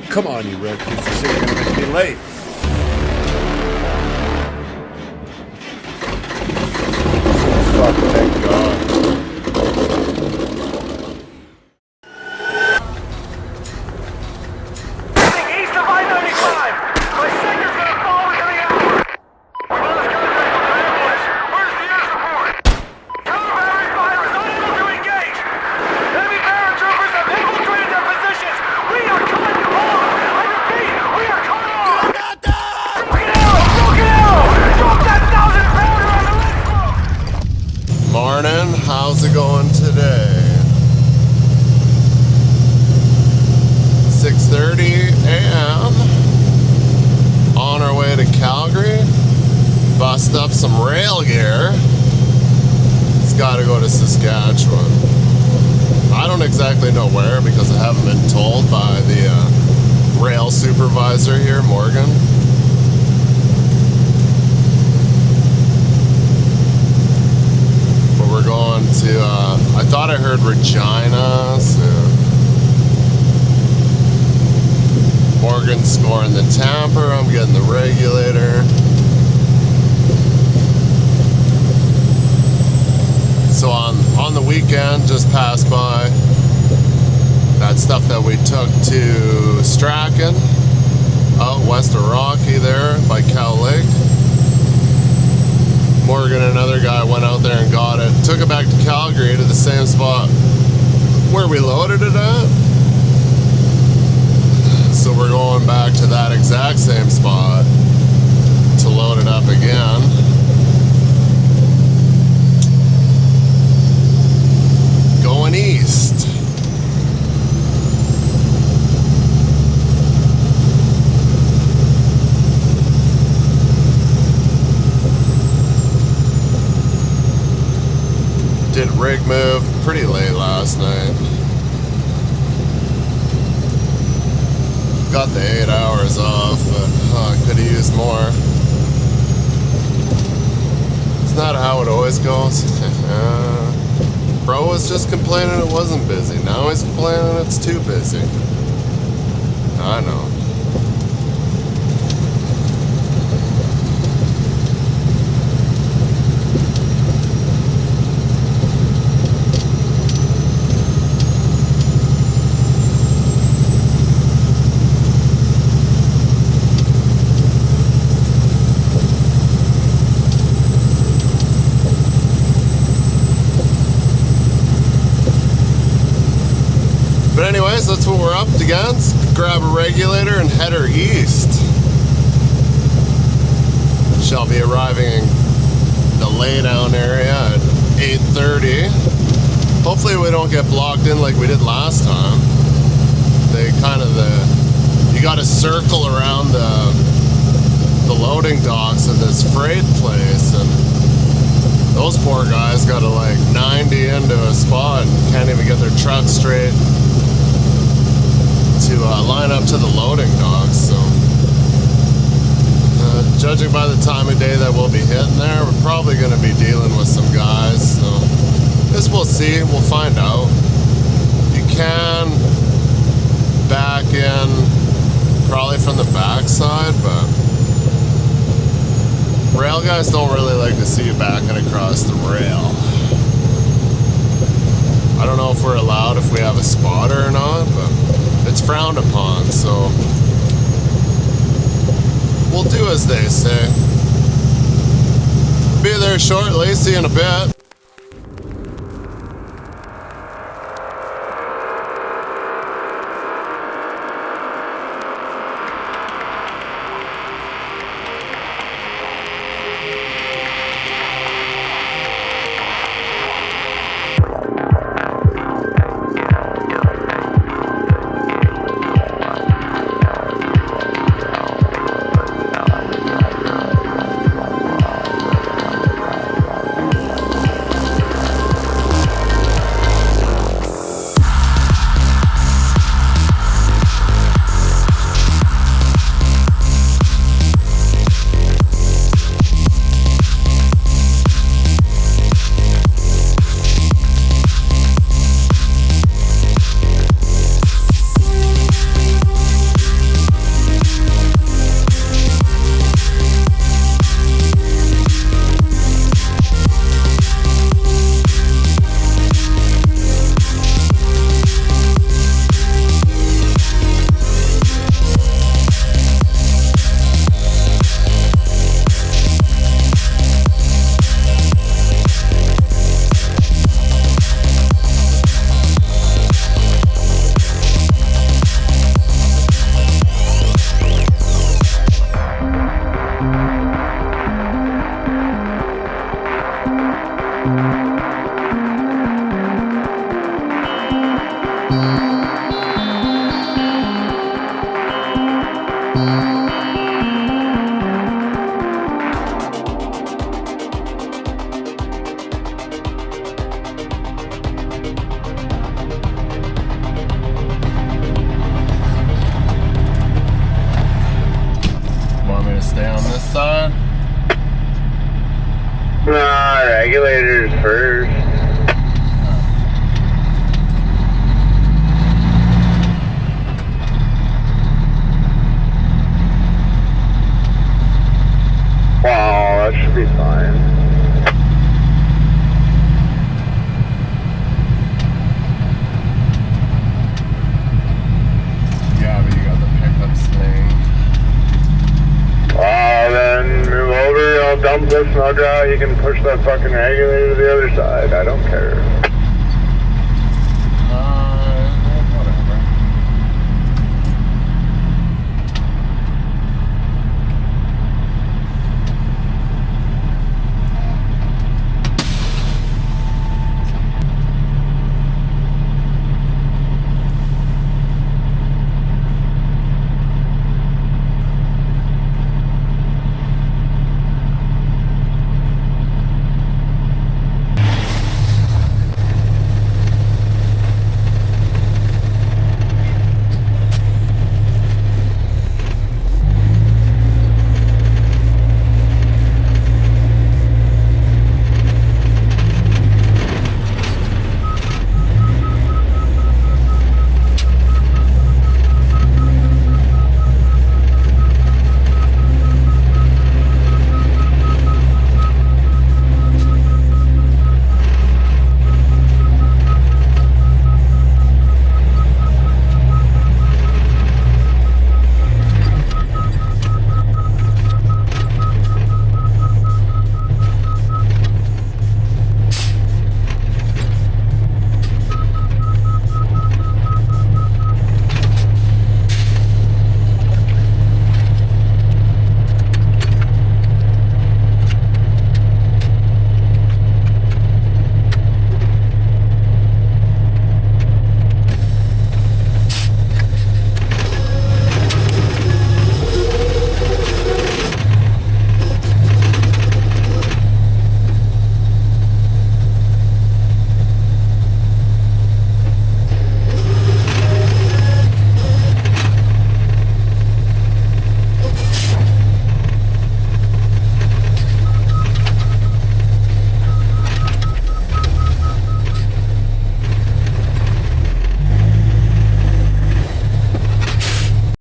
Come on, you red piece of shit, you're gonna make me late. Fuck, thank God. East of I-95! My sector's gonna fall within the hour! We lost contact with the ambulance. Where's the air support? Counter battery fire is unable to engage! Enemy paratroopers have infiltrated their positions! We are cut off! I repeat, we are cut off! Broken arrow! Broken arrow! Drop that 1,000-pounder on the red smoke! Morning, how's it going today? 6:30 a.m. On our way to Calgary. Bust up some rail gear. It's gotta go to Saskatchewan. I don't exactly know where because I haven't been told by the rail supervisor here, Morgan. But we're going to, I thought I heard Regina, so Morgan's scoring the tamper, I'm getting the regulator. So on the weekend, just passed by that stuff that we took to Strachan, out west of Rocky there by Cow Lake. Morgan and another guy went out there and got it, took it back to Calgary to the same spot where we loaded it at. So we're going back to that exact same spot to load it up again. Going east. Did rig move pretty late last night. Got the 8 hours off, but I could have used more. It's not how it always goes. Bro was just complaining it wasn't busy. Now he's complaining it's too busy. I know. But anyways, that's what we're up against. Grab a regulator and head her east. Shall be arriving in the laydown area at 8:30. Hopefully we don't get blocked in like we did last time. They kind of you got to circle around the loading docks of this freight place, and those poor guys got to like 90 into a spot and can't even get their truck straight to line up to the loading docks. So judging by the time of day that we'll be hitting there, we're probably going to be dealing with some guys. So this we'll see, we'll find out. You can back in probably from the backside, but rail guys don't really like to see you backing across the rail. I don't know if we're allowed if we have a spotter or not, but it's frowned upon, so we'll do as they say. Be there shortly, see you in a bit. Want me to stay on this side? Nah, regulators first. Wow, that should be fine. Yeah, but you got the pickup sling. Then move over, I'll dump this snug out, you can push that fucking regulator to the other side, I don't care. Whatever.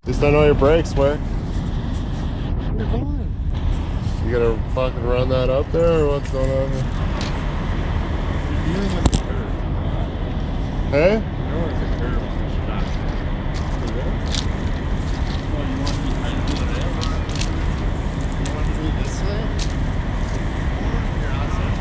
At least I know your brakes work. You're fine. You gonna fucking run that up there, or what's going on here? You're in the curve. Hey? There was a curve on this shot. Well, you want me to do it there? You want to do it this way? You're outside.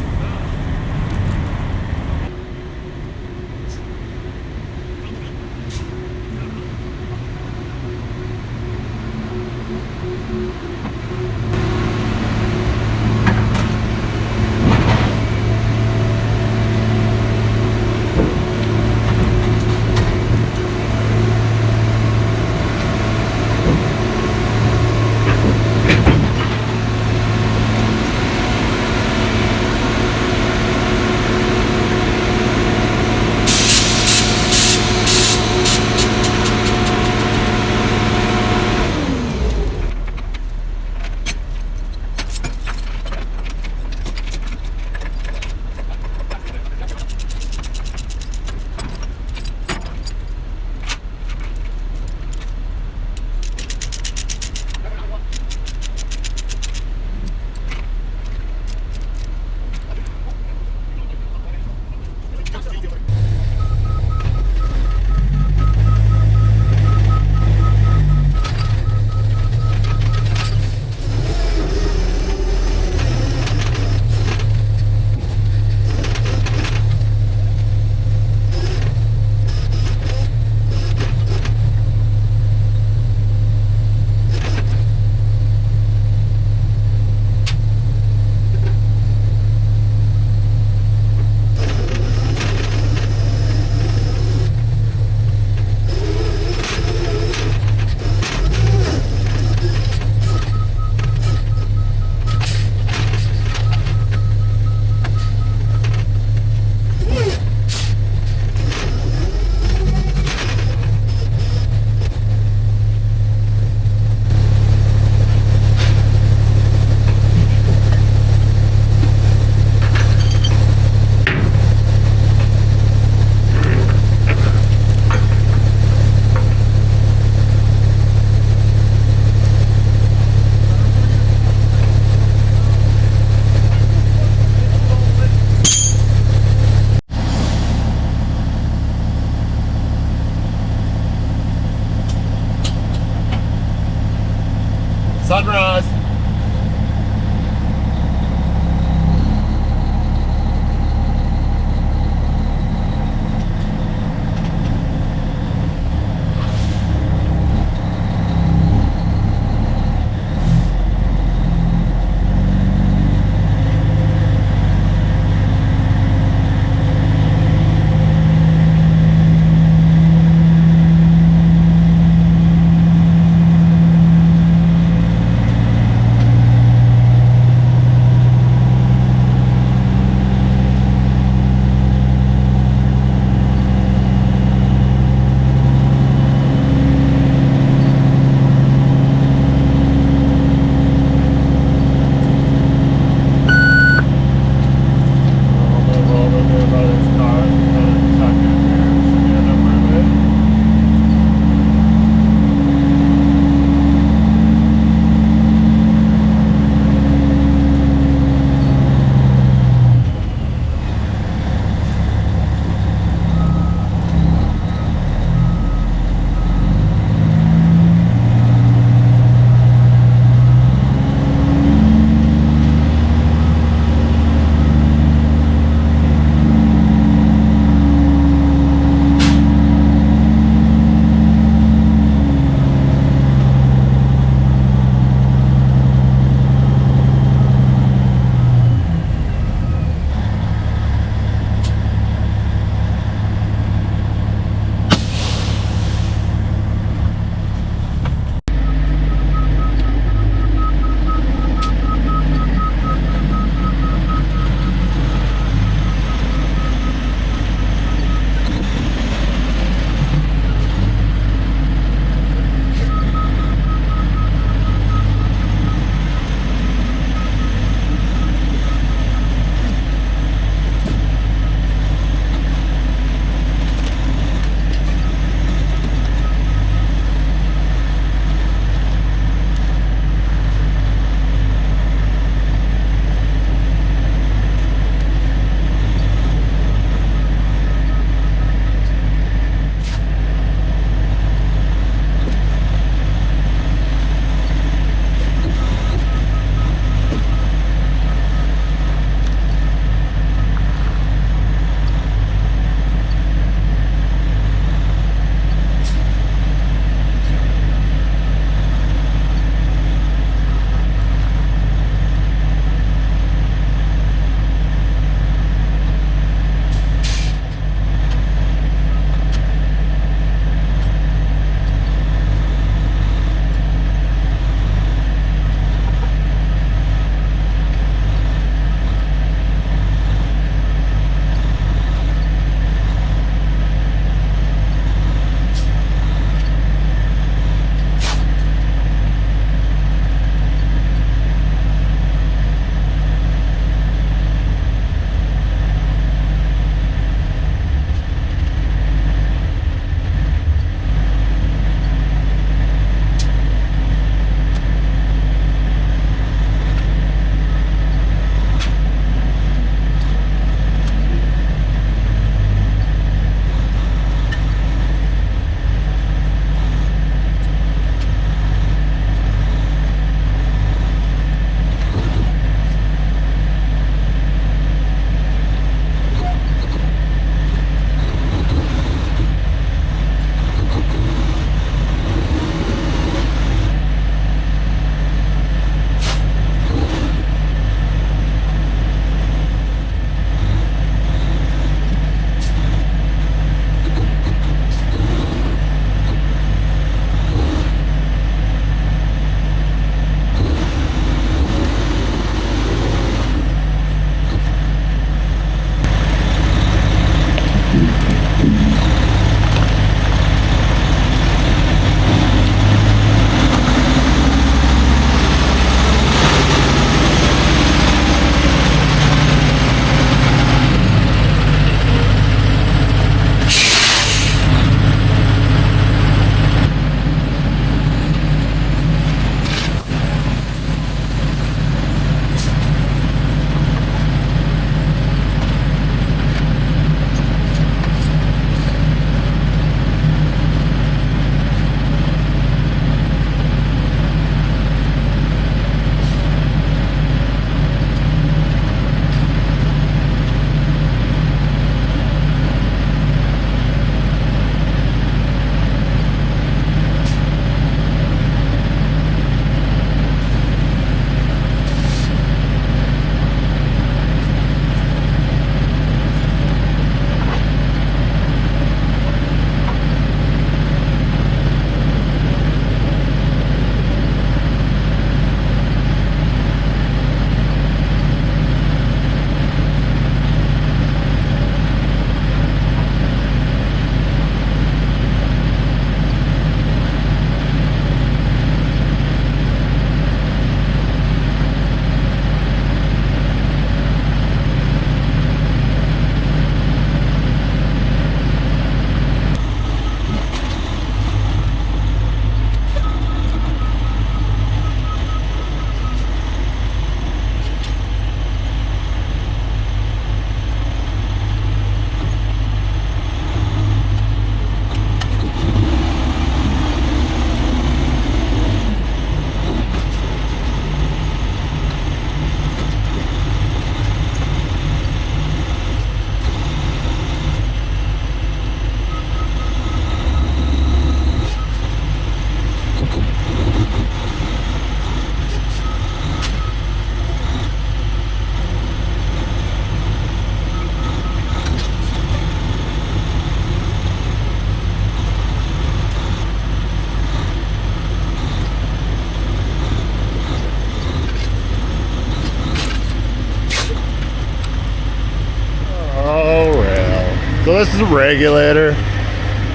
So this is a regulator.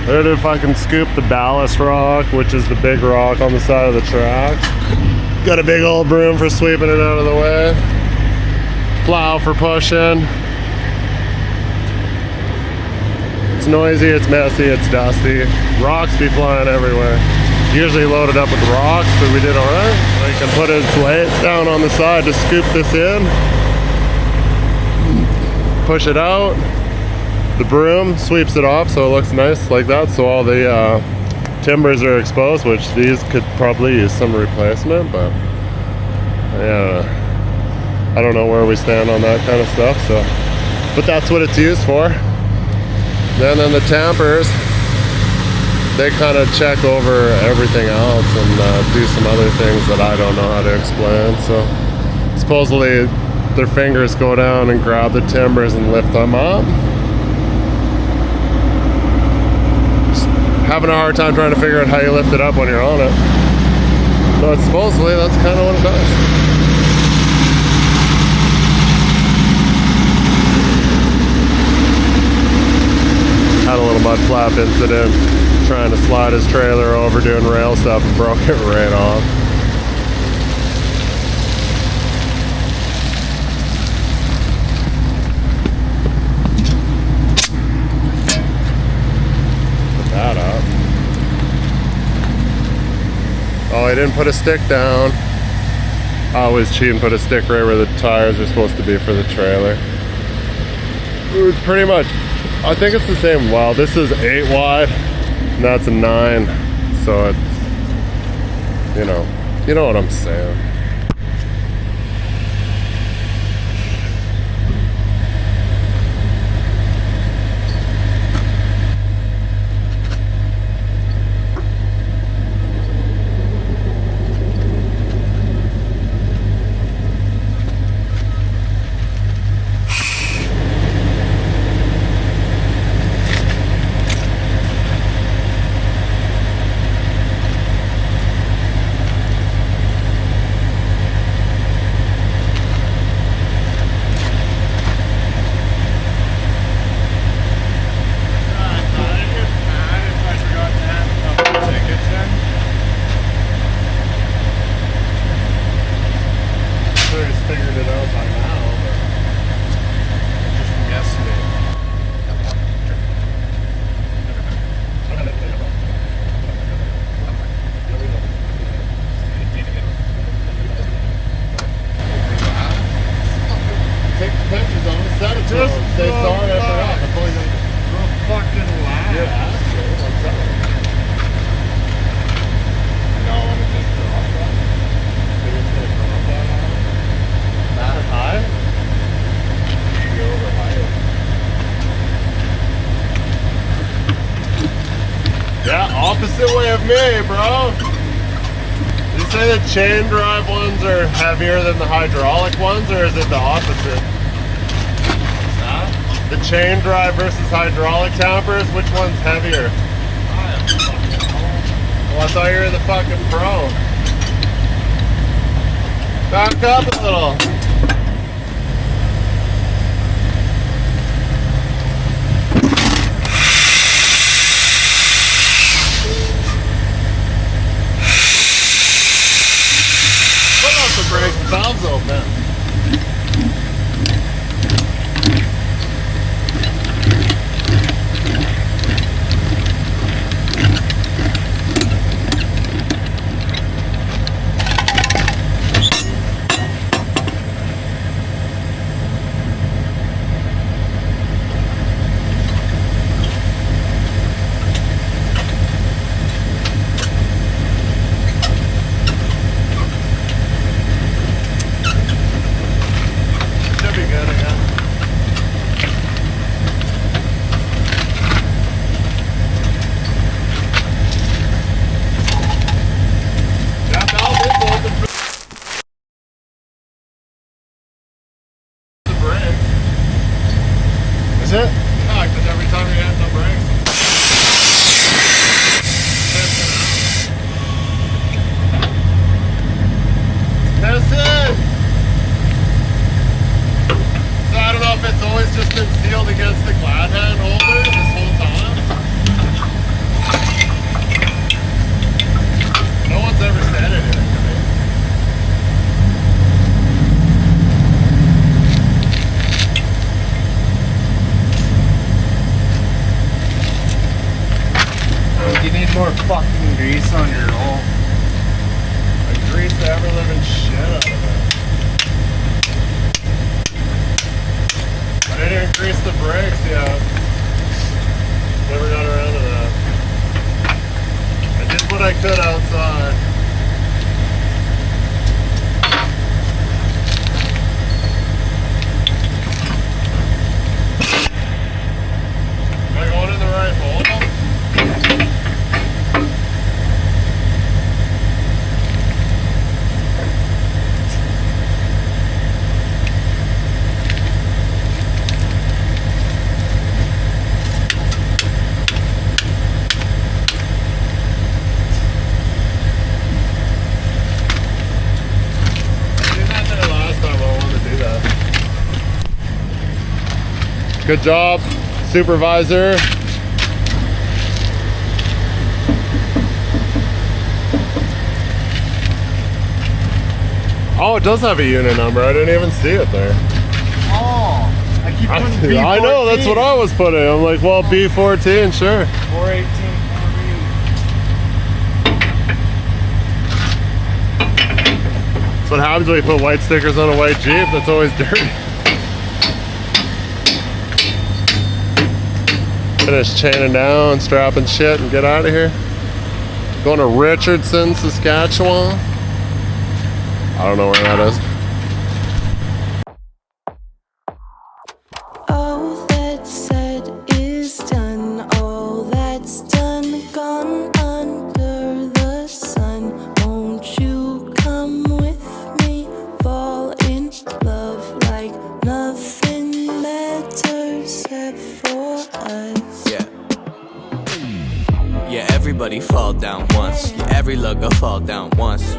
They're to fucking scoop the ballast rock, which is the big rock on the side of the tracks. Got a big old broom for sweeping it out of the way. Plow for pushing. It's noisy, it's messy, it's dusty. Rocks be flying everywhere. Usually loaded up with rocks, but we did alright. We can put his blades down on the side to scoop this in. Push it out. The broom sweeps it off so it looks nice like that, so all the timbers are exposed, which these could probably use some replacement, but yeah, I don't know where we stand on that kind of stuff, so, but that's what it's used for. And then the tampers, they kind of check over everything else and do some other things that I don't know how to explain. So supposedly their fingers go down and grab the timbers and lift them up. Just having a hard time trying to figure out how you lift it up when you're on it. But supposedly that's kind of what it does. Had a little mud flap incident trying to slide his trailer over doing rail stuff and broke it right off. Put that up. Oh, I didn't put a stick down. I always cheat and put a stick right where the tires are supposed to be for the trailer. It's pretty much, I think it's the same. Well, this is 8 wide, and that's a 9. So it's, you know what I'm saying. Opposite way of me, bro. You say the chain drive ones are heavier than the hydraulic ones, or is it the opposite? Huh? The chain drive versus hydraulic tampers, which one's heavier? Well, I thought you were the fucking pro. Back up a little. Brake valves open. Is it? Yeah, because every time you hit the brakes, Listen! So I don't know if it's always just been sealed against the glad hand holder. more fucking grease on your roll. I greased the ever living shit out of it. I didn't grease the brakes yet. Never got around to that. I did what I could outside. Am I going in the right hole? Good job, supervisor. Oh, it does have a unit number. I didn't even see it there. Oh, I keep putting B14. I know, that's what I was putting. I'm like, well, B14, sure. 418, 4B. That's what happens when you put white stickers on a white Jeep. That's always dirty. Finish chaining down, strapping shit, and get out of here. Going to Richardson, Saskatchewan. I don't know where that is. All that's said is done. All that's done, gone under the sun. Won't you come with me? Fall in love like nothing matters except for us. Yeah, everybody fall down once. Yeah, every lugger fall down once.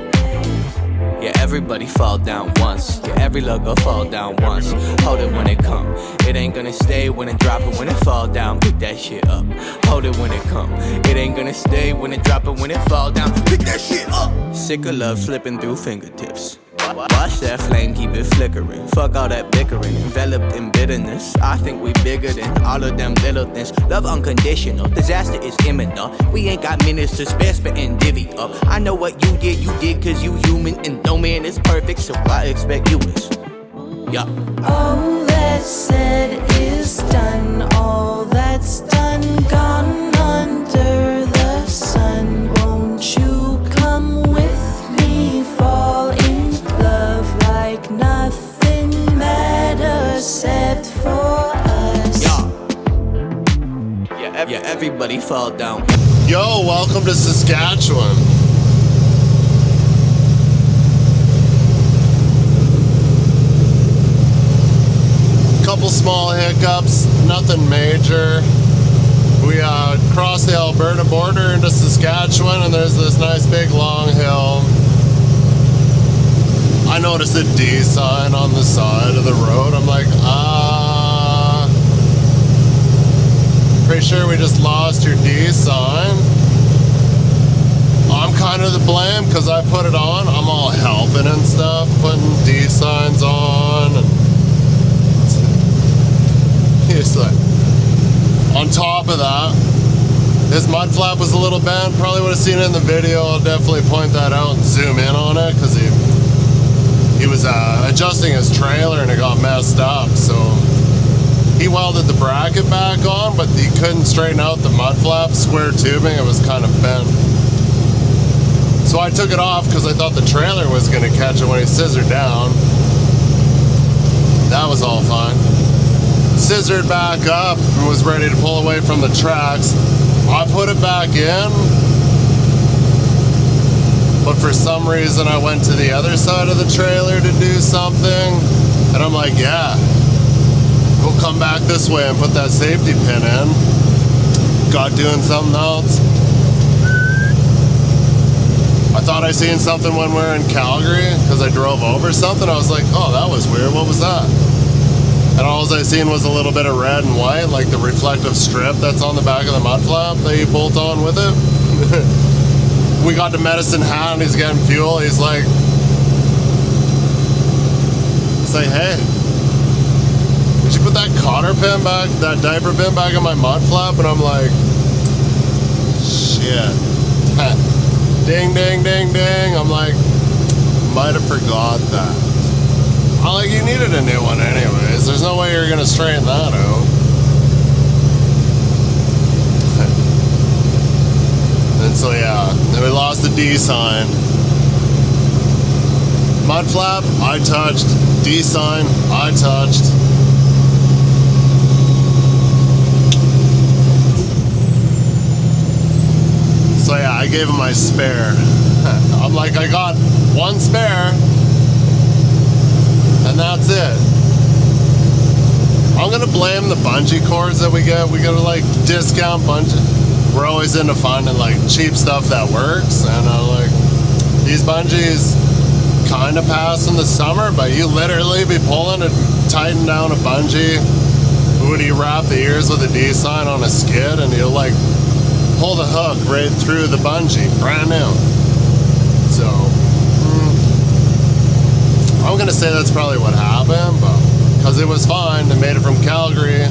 Yeah, everybody fall down once. Yeah, every lugger fall down once. Hold it when it come. It ain't gonna stay when it drop it. When it fall down, pick that shit up. Hold it when it come. It ain't gonna stay when it drop it. When it fall down, pick that shit up. Sick of love slipping through fingertips. Watch that flame, keep it flickering. Fuck all that bickering, enveloped in bitterness. I think we bigger than all of them little things. Love unconditional, disaster is imminent. We ain't got minutes to spare, spitting divvy up. I know what you did cause you human. And no man is perfect, so I expect you is. Yeah. All that's said is done. All that's done, gone under the sun. Won't you come with me? Fall in love like nothing matters except for us. Yeah, everybody fall down. Yo, welcome to Saskatchewan. Couple small hiccups, nothing major. We crossed the Alberta border into Saskatchewan, and there's this nice big long hill. I noticed a D sign on the side of the road. I'm like, pretty sure we just lost your D sign. I'm kind of to blame because I put it on. I'm all helping and stuff, putting D signs on. And it's like, on top of that, his mud flap was a little bent. Probably would have seen it in the video. I'll definitely point that out and zoom in on it because he was adjusting his trailer and it got messed up. So he welded the bracket back on, but he couldn't straighten out the mud flap, square tubing. It was kind of bent. So I took it off because I thought the trailer was going to catch it when he scissored down. That was all fine. Scissored back up and was ready to pull away from the tracks. I put it back in, but for some reason I went to the other side of the trailer to do something, and I'm like, yeah, we'll come back this way and put that safety pin in. Got doing something else. I thought I seen something when we were in Calgary because I drove over something. I was like, oh, that was weird. What was that? And all I seen was a little bit of red and white, like the reflective strip that's on the back of the mud flap that you bolt on with it. We got to Medicine Hat and he's getting fuel. He's like, hey, did you put that cotter pin back, that diaper pin back in my mud flap? And I'm like, shit. Ding, ding, ding, ding. I'm like, might have forgot that. I'm like, you needed a new one anyways. There's no way you're gonna straighten that out. And so yeah, then we lost the D sign. Mud flap, I touched. D sign, I touched. So yeah, I gave him my spare. I'm like, I got one spare, and that's it. I'm gonna blame the bungee cords that we get. We gotta like discount bungee. We're always into finding like cheap stuff that works, and like these bungees kind of pass in the summer, but you literally be pulling and tighten down a bungee. When you wrap the ears with a D sign on a skid, and you'll like pull the hook right through the bungee, brand new. So I'm gonna say that's probably what happened, but because it was fine, they made it from Calgary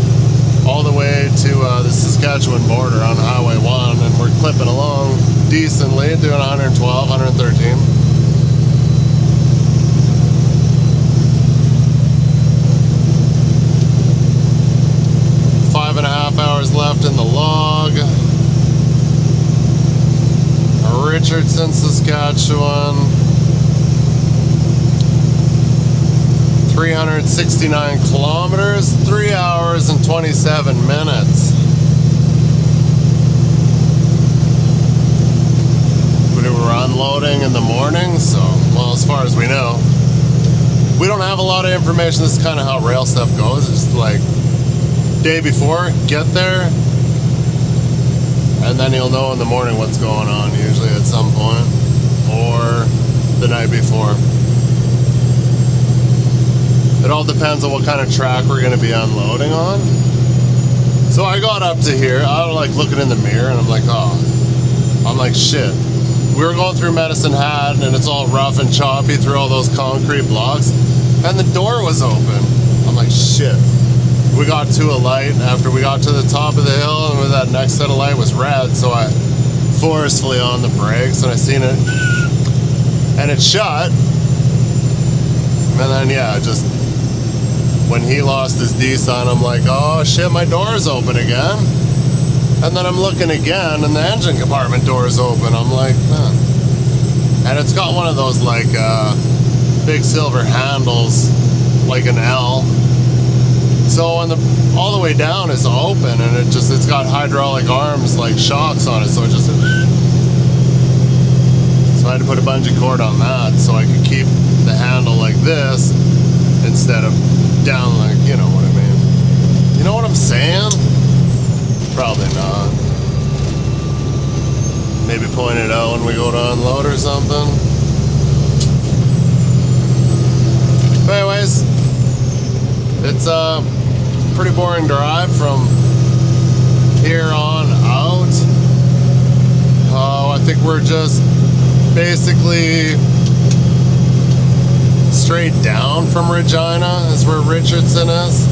all the way to the Saskatchewan border on Highway 1, and we're clipping along decently, doing 112, 113. Five and a half hours left in the log. Richardson, Saskatchewan. 369 kilometers, 3 hours and 27 minutes. We were unloading in the morning, so, well, as far as we know. We don't have a lot of information. This is kind of how rail stuff goes. It's like, day before, get there, and then you'll know in the morning what's going on, usually at some point, or the night before. It all depends on what kind of track we're going to be unloading on. So I got up to here, I was like looking in the mirror, and I'm like, oh, I'm like, shit. We were going through Medicine Hat, and it's all rough and choppy through all those concrete blocks, and the door was open. I'm like, shit. We got to a light after we got to the top of the hill, and that next set of light was red, so I forcefully on the brakes, and I seen it, and it shut. And then, yeah, just when he lost his D sign, I'm like, oh shit, my door's open again. And then I'm looking again, and the engine compartment door's open. I'm like, huh. And it's got one of those like big silver handles, like an L. So when all the way down is open, and it's got hydraulic arms like shocks on it, so it just. So I had to put a bungee cord on that so I could keep the handle like this instead of down like, you know what I mean. You know what I'm saying? Probably not. Maybe point it out when we go to unload or something. But anyways, it's a pretty boring drive from here on out. I think we're just basically straight down from Regina is where Richardson is.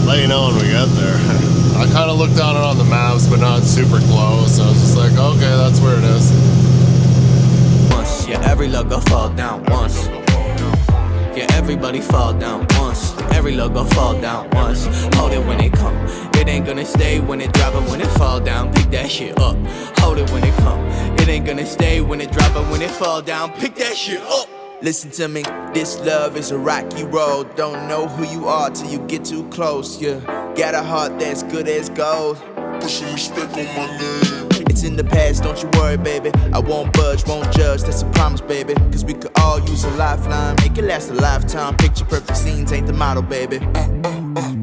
Let you know when we get there. I kind of looked down it on the maps, but not super close. I was just like, okay, that's where it is. Once, yeah, every logo fall down once. Yeah, everybody fall down once. Every logo fall down once. Hold it when it come. It ain't gonna stay when it drop, but when it fall down, pick that shit up. Hold it when it come. It ain't gonna stay when it drop, but when it fall down, pick that shit up. Listen to me, this love is a rocky road. Don't know who you are till you get too close, yeah. Got a heart that's good as gold. Put some respect on my name. It's in the past, don't you worry, baby. I won't budge, won't judge, that's a promise, baby. Cause we could all use a lifeline, make it last a lifetime. Picture perfect scenes ain't the model, baby.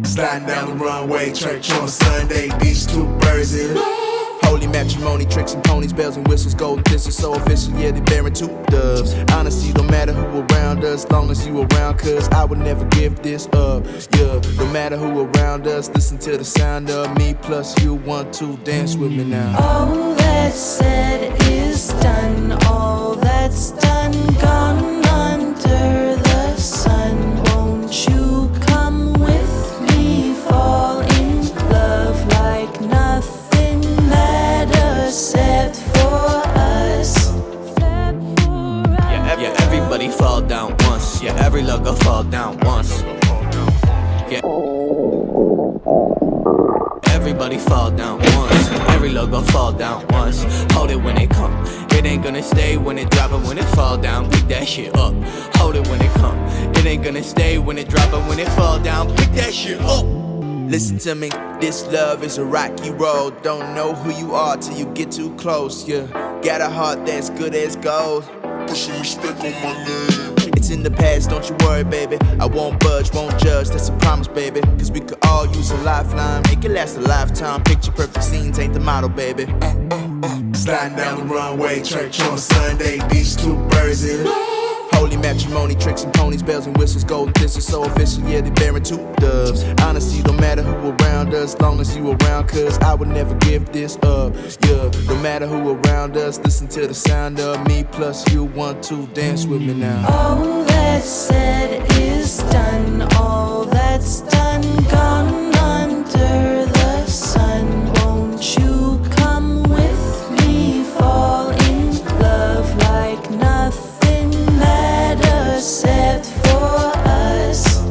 Sliding down the runway, church on a Sunday. These two birds in love. Holy matrimony, tricks and ponies, bells and whistles, golden kisses, so official, yeah, they bearing two doves. Honestly, don't matter who around us, long as you around, cause I would never give this up, yeah. No matter who around us, listen to the sound of me, plus you want to dance with me now. All that's said is done, all that's done, gone under the sun. Won't you come with once. Yeah, every lug will fall down once. Yeah. Everybody fall down once. Every lug will fall down once. Hold it when it come. It ain't gonna stay when it drop, and when it fall down, pick that shit up. Hold it when it come. It ain't gonna stay when it drop, and when it fall down, pick that shit up. Listen to me, this love is a rocky road. Don't know who you are till you get too close, yeah. Got a heart that's good as gold. Put some respect on my name. It's in the past, don't you worry, baby. I won't budge, won't judge, that's a promise, baby. Cause we could all use a lifeline, make it last a lifetime. Picture perfect scenes ain't the model, baby. Sliding down the runway, church on Sunday. These two birds in holy matrimony, tricks and ponies, bells and whistles, golden thistles, so official, yeah, they bearing two doves. Honesty, don't matter who around us, long as you around, cause I would never give this up, yeah. No matter who around us, listen to the sound of me plus you, 1, 2, dance with me now. All that's said is done, all that's done, gone under the sun. Won't you come with me, fall in love like nothing except for us.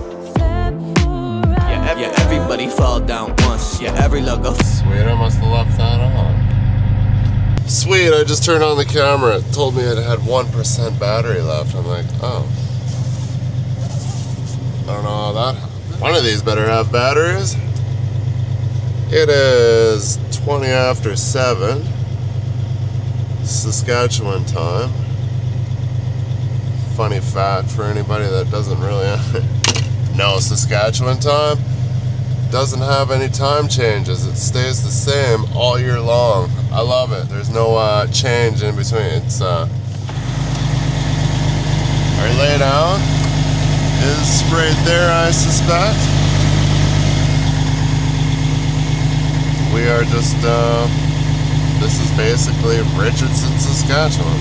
Yeah, everybody fall down once. Yeah, every lug will. Sweet, I must have left that on. Sweet, I just turned on the camera. It told me it had 1% battery left. I'm like, oh. I don't know how that happened. One of these better have batteries. It is 20 after 7. Saskatchewan time. Funny fact for anybody that doesn't really know Saskatchewan time, doesn't have any time changes. It stays the same all year long. I love it. There's no change in between. It's our lay down is right there, I suspect. We are just this is basically Richardson, Saskatchewan.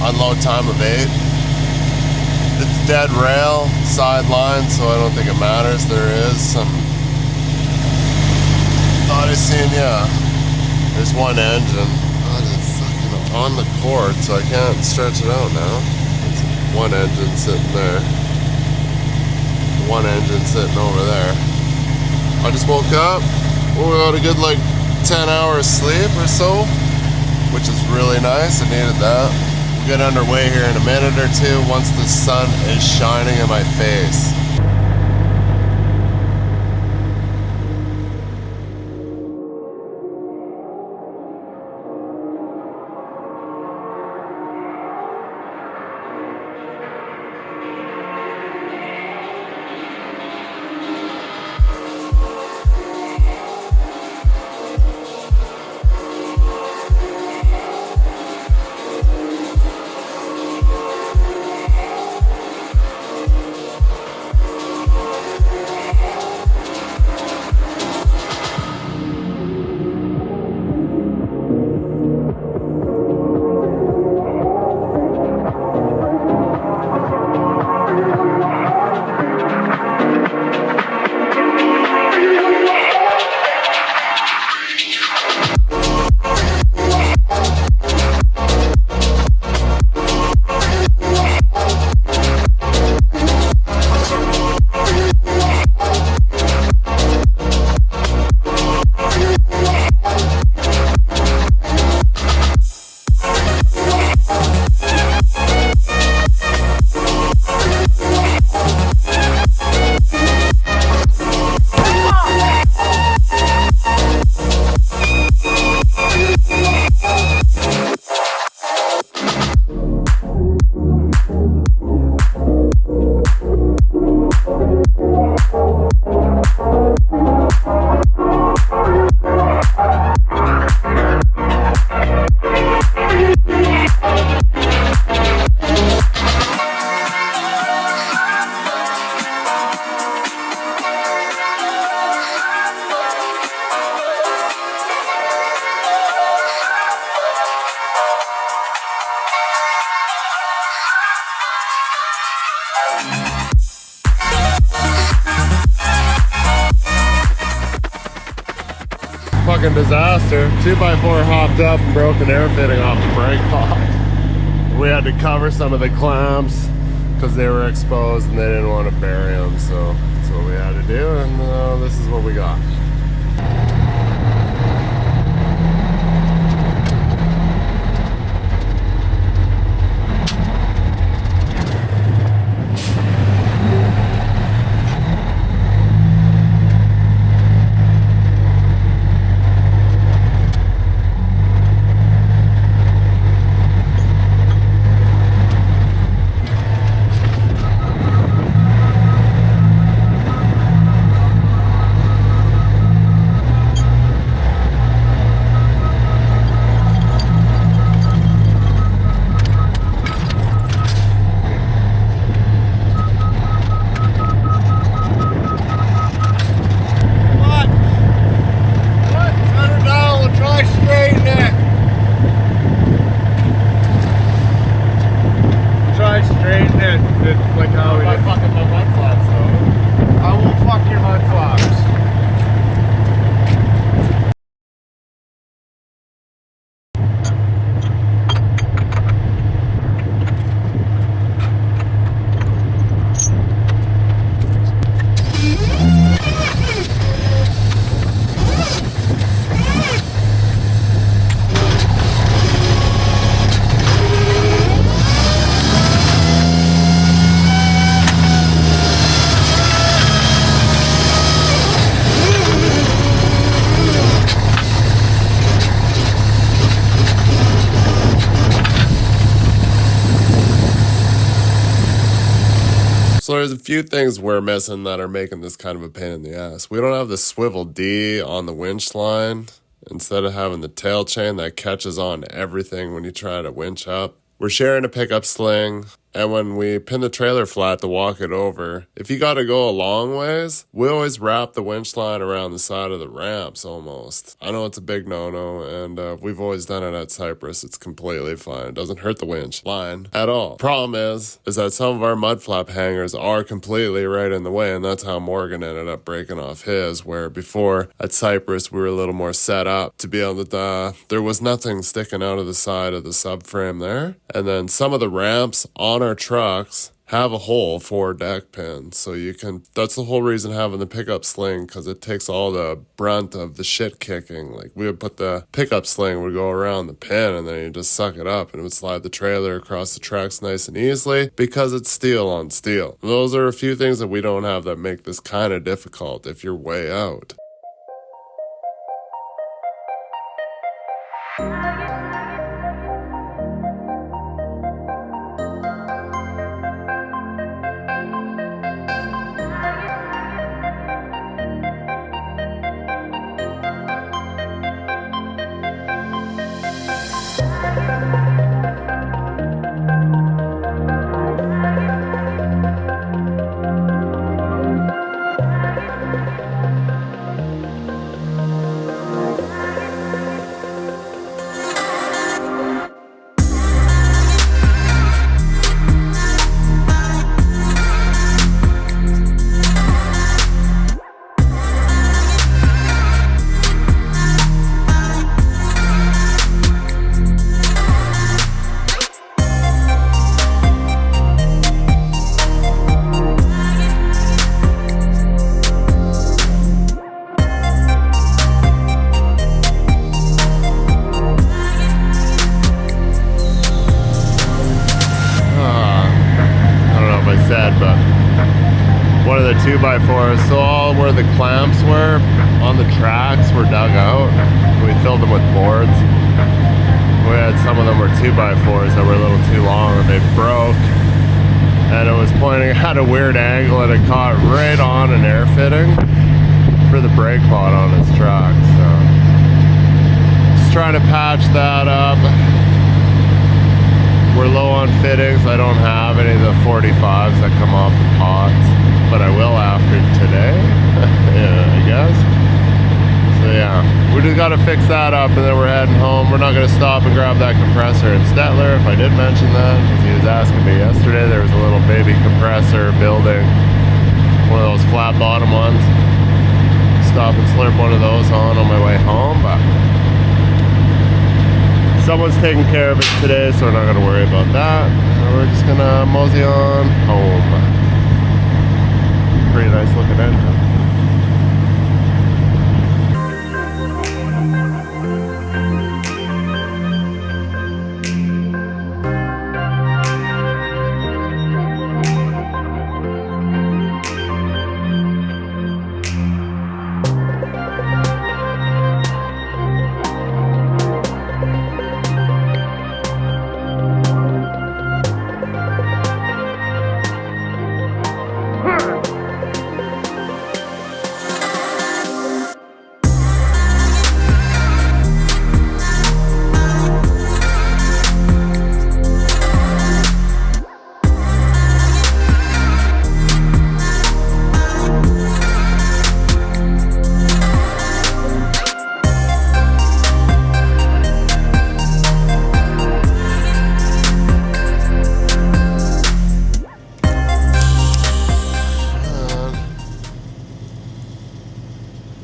Unload time of 8. It's dead rail, sideline, so I don't think it matters. There is some. Thought I seen, yeah. There's one engine. Oh, it's fucking on the cord, so I can't stretch it out now. There's one engine sitting there. One engine sitting over there. I just woke up. We got a good 10 hours sleep or so, which is really nice. I needed that. Get underway here in a minute or two once the sun is shining in my face. fucking disaster. 2x4 hopped up and broke an air fitting off the brake pop. We had to cover some of the clamps because they were exposed and they didn't want to bury them, so that's what we had to do, and this is what we got. So there's a few things we're missing that are making this kind of a pain in the ass. We don't have the swivel D on the winch line. Instead of having the tail chain that catches on everything when you try to winch up. We're sharing a pickup sling, and when we pin the trailer flat to walk it over, if you got to go a long ways, we always wrap the winch line around the side of the ramps almost. I know it's a big no-no, and we've always done it at Cypress. It's completely fine. It doesn't hurt the winch line at all. Problem is that some of our mud flap hangers are completely right in the way, and that's how Morgan ended up breaking off his, where before at Cypress we were a little more set up to be able to, there was nothing sticking out of the side of the subframe there. And then some of the ramps on our trucks have a hole for deck pins, so you can, that's the whole reason having the pickup sling, because it takes all the brunt of the shit kicking. Like, we would put the pickup sling, would go around the pin, and then you just suck it up and it would slide the trailer across the tracks nice and easily because it's steel on steel. Those are a few things that we don't have that make this kind of difficult if you're way out. But one of the 2x4s, so all where the clamps were on the tracks were dug out. We filled them with boards. We had some of them were 2x4s that were a little too long and they broke. And it was pointing at a weird angle and it caught right on an air fitting for the brake pod on his truck. So just trying to patch that up. We're low on fittings. I don't have any of the 45s that come off the pods, but I will after today, yeah, I guess. So yeah, we just got to fix that up and then we're heading home. We're not going to stop and grab that compressor in Stettler, if I did mention that, because he was asking me yesterday. There was a little baby compressor building, one of those flat bottom ones. stop and slurp one of those on my way home, but someone's taking care of it today, so we're not going to worry about that. We're just going to mosey on home. Pretty nice looking engine.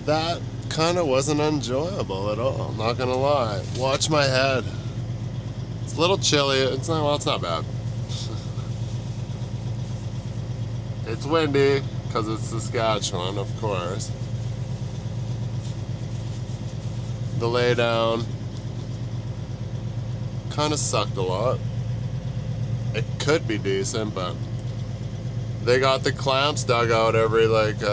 That kind of wasn't enjoyable at all, I'm not gonna lie. Watch my head. It's a little chilly. It's not, well, it's not bad. It's windy because it's Saskatchewan, of course. The lay down kind of sucked a lot. It could be decent, but they got the clamps dug out every like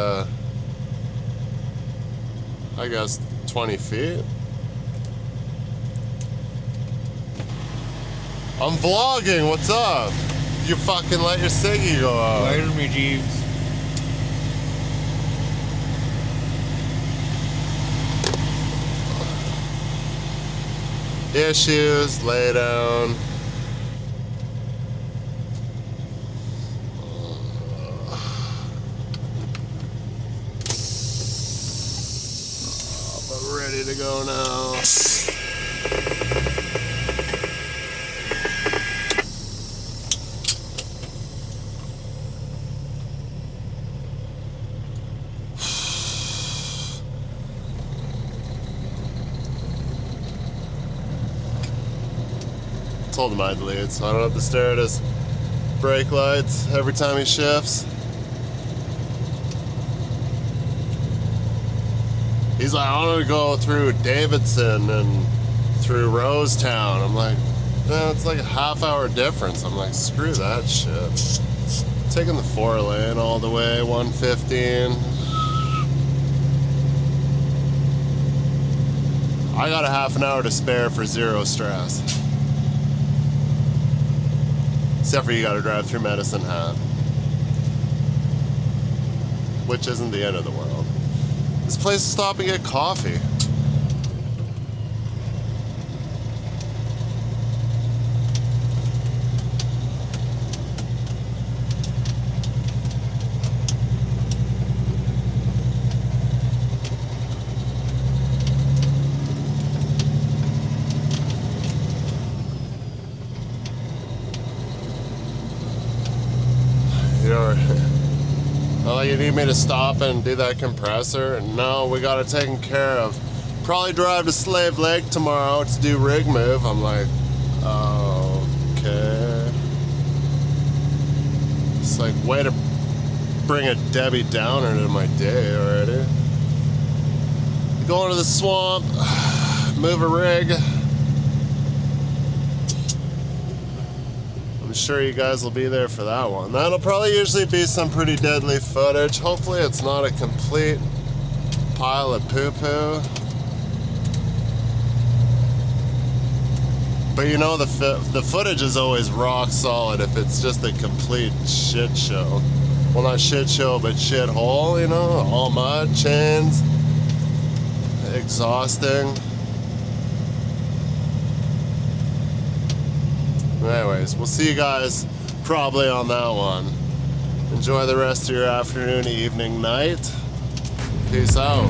I guess 20 feet. I'm vlogging, what's up? You fucking let your ciggy go out. Lighter me, Jeeves. Issues, lay down. Ready to go now. Told him I'd lead, so I don't have to stare at his brake lights every time he shifts. He's like, I want to go through Davidson and through Rosetown. I'm like, it's like a half-hour difference. I'm like, screw that shit. Taking the 4-lane all the way, 115. I got a half an hour to spare for zero stress. Except for you got to drive through Medicine Hat, which isn't the end of the world. This place is stop and get coffee. Oh, you need me to stop and do that compressor? No, we got it taken care of. Probably drive to Slave Lake tomorrow to do rig move. I'm like, oh, okay. It's like, way to bring a Debbie Downer into my day already. Going to the swamp, move a rig. I'm sure you guys will be there for that one. That'll probably usually be some pretty deadly footage. Hopefully it's not a complete pile of poo-poo. But you know, the footage is always rock solid if it's just a complete shit show. Well, not shit show, but shit hole, you know? All mud, chains, exhausting. Anyways, we'll see you guys probably on that one. Enjoy the rest of your afternoon, evening, night. Peace out.